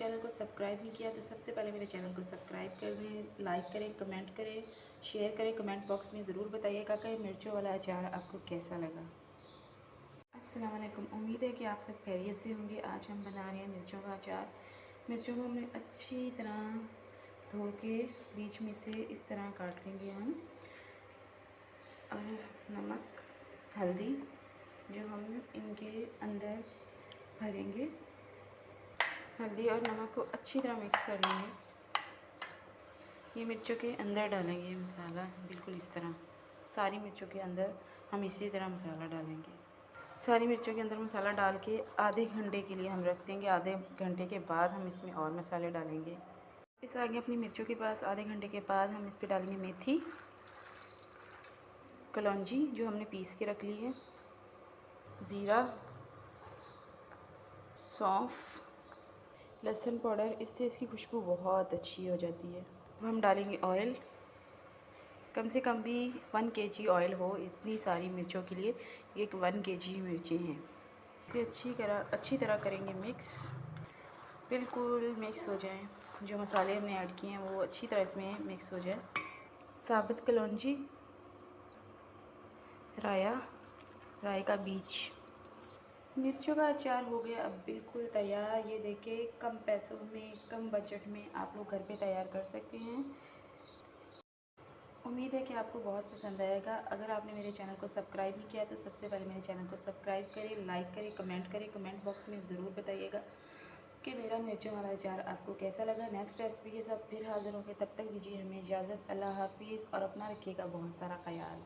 Channel को subscribe नहीं किया तो सबसे पहले मेरे चैनल को सब्सक्राइब कर दें, लाइक करें, कमेंट करें, शेयर करें। कमेंट बॉक्स में ज़रूर बताइएगा कि मिर्चों वाला अचार आपको कैसा लगा। अस्सलाम वालेकुम, उम्मीद है कि आप सब खैरियत से होंगे। आज हम बना रहे हैं मिर्चों का अचार। मिर्चों को हमने अच्छी तरह धो के बीच में से इस तरह काट लेंगे हम, और नमक, हल्दी जो हम इनके अंदर भरेंगे। हल्दी और नमक को अच्छी तरह मिक्स कर लेंगे। ये मिर्चों के अंदर डालेंगे मसाला, बिल्कुल इस तरह सारी मिर्चों के अंदर हम इसी तरह मसाला डालेंगे। सारी मिर्चों के अंदर मसाला डाल के आधे घंटे के लिए हम रख देंगे। आधे घंटे के बाद हम इसमें और मसाले डालेंगे। इस आगे अपनी मिर्चों के पास आधे घंटे के बाद हम इस पर डालेंगे मेथी, कलौंजी जो हमने पीस के रख ली है, ज़ीरा, सौंफ, लहसुन पाउडर। इससे इसकी खुशबू बहुत अच्छी हो जाती है। अब हम डालेंगे ऑयल, कम से कम भी 1 kg ऑयल हो इतनी सारी मिर्चों के लिए। एक 1 kg मिर्चें हैं। इसे अच्छी तरह करेंगे मिक्स, बिल्कुल मिक्स हो जाए। जो मसाले हमने ऐड किए हैं वो अच्छी तरह इसमें मिक्स हो जाए। साबुत कलौंजी, राई का बीज। मिर्चों का अचार हो गया अब बिल्कुल तैयार। ये देखिए, कम पैसों में, कम बजट में आप लोग घर पे तैयार कर सकते हैं। उम्मीद है कि आपको बहुत पसंद आएगा। अगर आपने मेरे चैनल को सब्सक्राइब नहीं किया तो सबसे पहले मेरे चैनल को सब्सक्राइब करें, लाइक करें, कमेंट करें। कमेंट बॉक्स में ज़रूर बताइएगा कि मेरा मिर्चों वाला अचार आपको कैसा लगा। नेक्स्ट रेसिपी के साथ फिर हाज़िर होंगे। तब तक दीजिए हमें इजाज़त। अल्लाह हाफिज़ और अपना रखिएगा बहुत सारा ख्याल।